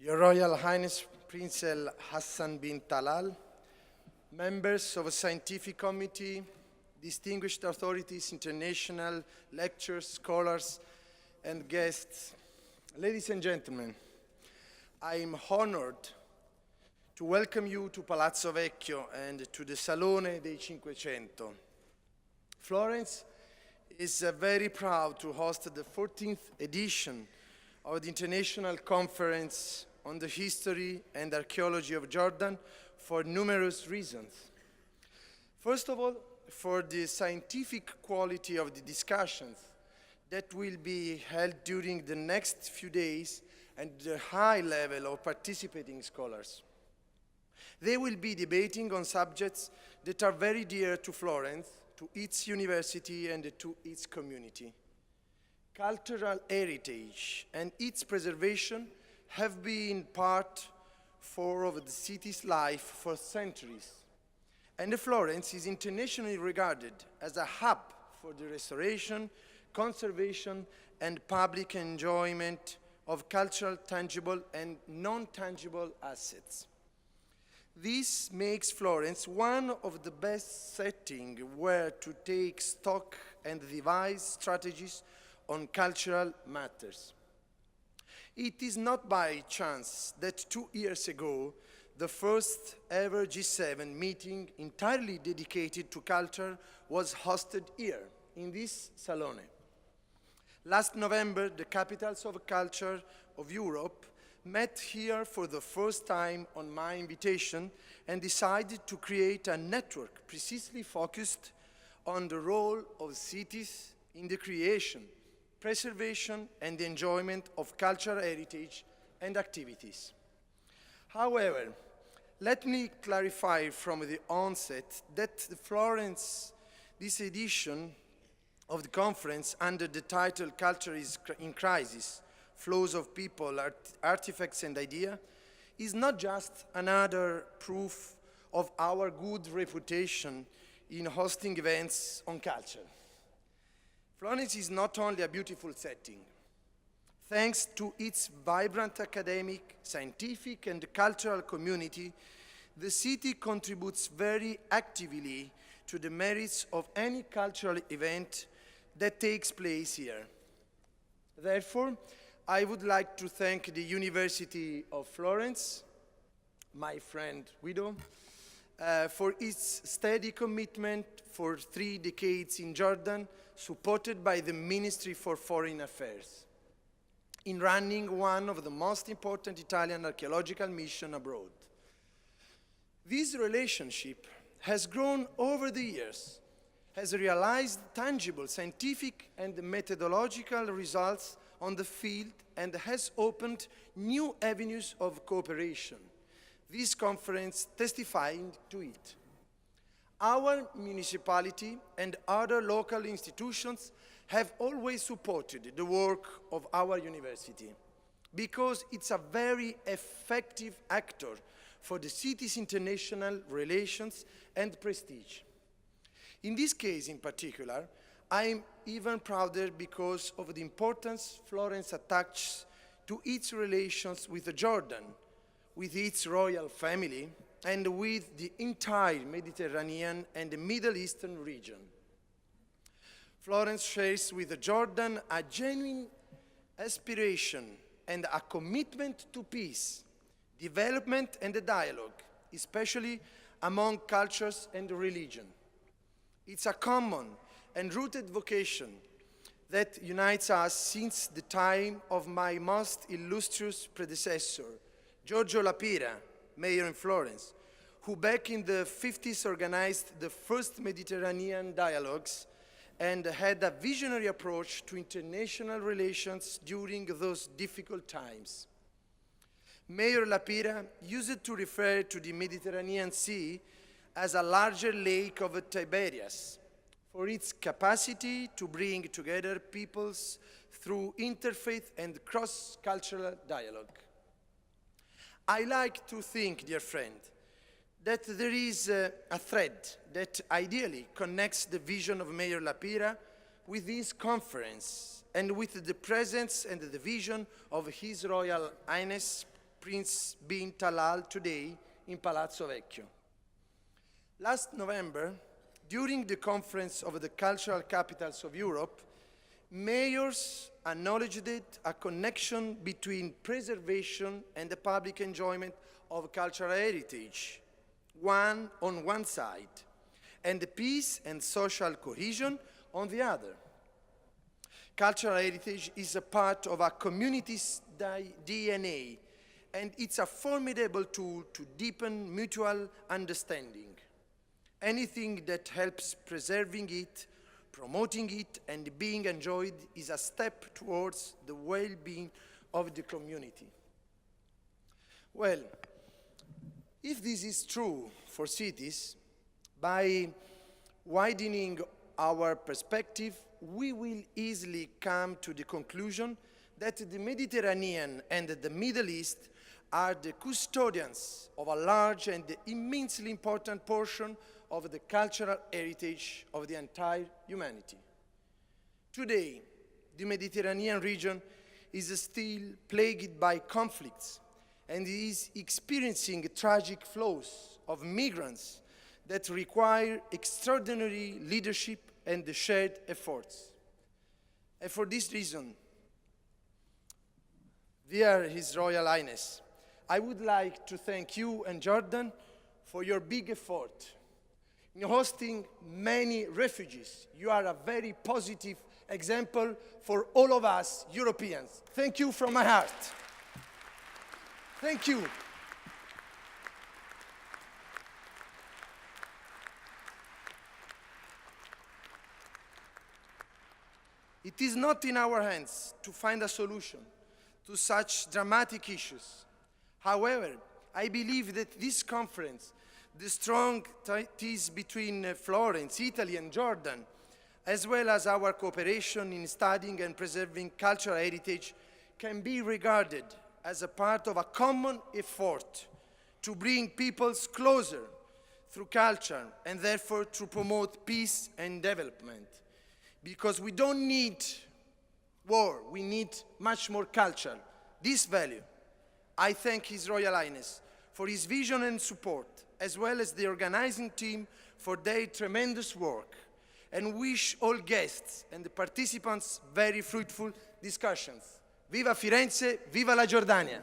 Your Royal Highness Prince Al Hassan bin Talal, members of a scientific committee, distinguished authorities, international lecturers, scholars, and guests, ladies and gentlemen, I am honored to welcome you to Palazzo Vecchio and to the Salone dei Cinquecento. Florence is very proud to host the 14th edition of the International Conference on the History and Archaeology of Jordan for numerous reasons. First of all, for the scientific quality of the discussions that will be held during the next few days and the high level of participating scholars. They will be debating on subjects that are very dear to Florence, to its university, and to its community. Cultural heritage and its preservation have been part of the city's life for centuries. And Florence is internationally regarded as a hub for the restoration, conservation, and public enjoyment of cultural, tangible, and non-tangible assets. This makes Florence one of the best settings where to take stock and devise strategies on cultural matters. It is not by chance that 2 years ago, the first ever G7 meeting entirely dedicated to culture was hosted here, in this Salone. Last November, the capitals of culture of Europe met here for the first time on my invitation and decided to create a network precisely focused on the role of cities in the creation, preservation, and enjoyment of cultural heritage and activities. However, let me clarify from the onset that this edition of the conference under the title Culture is in Crisis, Flows of People, Artifacts and Ideas, is not just another proof of our good reputation in hosting events on culture. Florence is not only a beautiful setting. Thanks to its vibrant academic, scientific, and cultural community, the city contributes very actively to the merits of any cultural event that takes place here. Therefore, I would like to thank the University of Florence, my friend Guido, for its steady commitment for 3 decades in Jordan, supported by the Ministry for Foreign Affairs, in running one of the most important Italian archaeological missions abroad. This relationship has grown over the years, has realized tangible scientific and methodological results on the field, and has opened new avenues of cooperation. This conference testifying to it. Our municipality and other local institutions have always supported the work of our university because it's a very effective actor for the city's international relations and prestige. In this case in particular, I'm even prouder because of the importance Florence attaches to its relations with Jordan, with its royal family, and with the entire Mediterranean and the Middle Eastern region. Florence shares with Jordan a genuine aspiration and a commitment to peace, development, and dialogue, especially among cultures and religion. It's a common and rooted vocation that unites us since the time of my most illustrious predecessor, Giorgio La Pira, mayor in Florence, who back in the 50s organized the first Mediterranean dialogues and had a visionary approach to international relations during those difficult times. Mayor La Pira used to refer to the Mediterranean Sea as a larger lake of Tiberias, for its capacity to bring together peoples through interfaith and cross-cultural dialogue. I like to think, dear friend, that there is a thread that ideally connects the vision of Mayor La Pira with this conference and with the presence and the vision of His Royal Highness Prince bin Talal today in Palazzo Vecchio. Last November, during the conference of the cultural capitals of Europe, mayors acknowledged a connection between preservation and the public enjoyment of cultural heritage, on one side, and the peace and social cohesion on the other. Cultural heritage is a part of a community's DNA, and it's a formidable tool to deepen mutual understanding. Anything that helps preserving it, promoting it, and being enjoyed is a step towards the well-being of the community. Well, if this is true for cities, by widening our perspective, we will easily come to the conclusion that the Mediterranean and the Middle East are the custodians of a large and immensely important portion of the cultural heritage of the entire humanity. Today, the Mediterranean region is still plagued by conflicts and is experiencing tragic flows of migrants that require extraordinary leadership and shared efforts. And for this reason, dear His Royal Highness, I would like to thank you and Jordan for your big effort in hosting many refugees. You are a very positive example for all of us Europeans. Thank you from my heart. Thank you. It is not in our hands to find a solution to such dramatic issues. However, I believe that this conference, the strong ties between Florence, Italy, and Jordan, as well as our cooperation in studying and preserving cultural heritage, can be regarded as a part of a common effort to bring peoples closer through culture and therefore to promote peace and development. Because we don't need war, we need much more culture. This value, I thank His Royal Highness for his vision and support, as well as the organizing team for their tremendous work, and wish all guests and the participants very fruitful discussions. Viva Firenze, viva la Giordania!